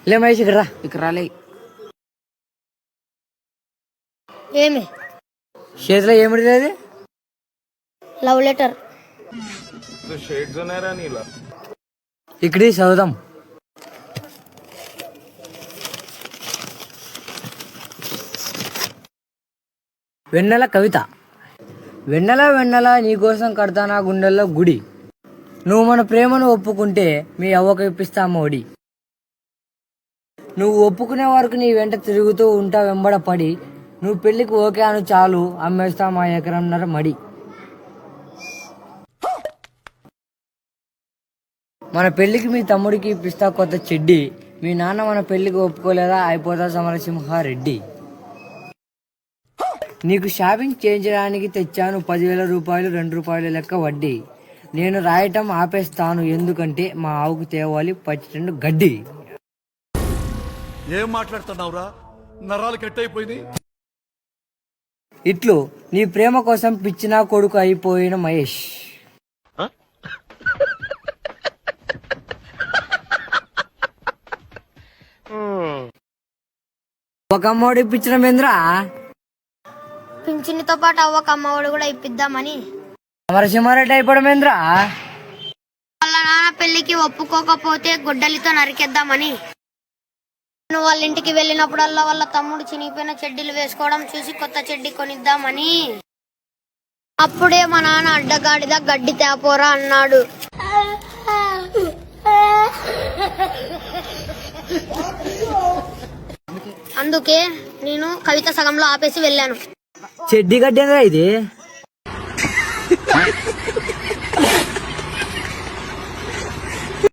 లే మహేష్ ఇక్కడ రా. ఇక్కడ రాలే. ఏమి చేతిలో ఏమిటి అది? Love letter. ఇక్కడి చదువుదాం. వెన్నెల కవిత. వెన్నెల వెన్నెల నీకోసం కడతానా గుండెల్లో గుడి, నువ్వు మన ప్రేమను ఒప్పుకుంటే మీ అవ్వకు ఇప్పిస్తామా ఒడి. నువ్వు ఒప్పుకునే వరకు నీ వెంట తిరుగుతూ ఉంటా వెంబడ పడి, నువ్వు పెళ్లికి ఓకే అను చాలు అమ్మేస్తా మా ఎకరంన్నర మడి. మన పెళ్లికి మీ తమ్ముడికి ఇప్పిస్తా కొత్త చెడ్డి, మీ నాన్న మన పెళ్లికి ఒప్పుకోలేదా అయిపోతా సమరసింహారెడ్డి. నీకు షాపింగ్ చేయించడానికి తెచ్చాను 10,000 రూపాయలు, 2 రూపాయల లెక్క వడ్డీ. నేను రాయటం ఆపేస్తాను ఎందుకంటే మా ఆవుకు తేవాలి 12 గడ్డి. ఏం మాట్లాడుతున్నావురా, నరాలు కట్టయిపోయింది. ఇట్లు నీ ప్రేమ కోసం పిచ్చిన కొడుకు అయిపోయిన మహేష్. ఒక అమ్మోడు ఇప్పించిన మేంద్రా, పింఛన్తో పాటు అవ్వక అమ్మఒడి కూడా ఇప్పిద్దామని. సమరసింహారెడ్డి అయిపోవడం ఏంద్రా, వాళ్ళ నాన్న పెళ్లికి ఒప్పుకోకపోతే గొడ్డలితో నరికేద్దామని. నేను వాళ్ళ ఇంటికి వెళ్ళినప్పుడల్లా వాళ్ళ తమ్ముడు చినిగిపోయిన చెడ్డీలు వేసుకోవడం చూసి కొత్త చెడ్డీ కొనిద్దామని. అప్పుడే మా నాన్న అడ్డగాడిద గడ్డి తేపోరా అన్నాడు. అందుకే నేను కవిత సగంలో ఆపేసి వెళ్ళాను. చెడ్డి గడ్డి ఏంద్రా ఇది?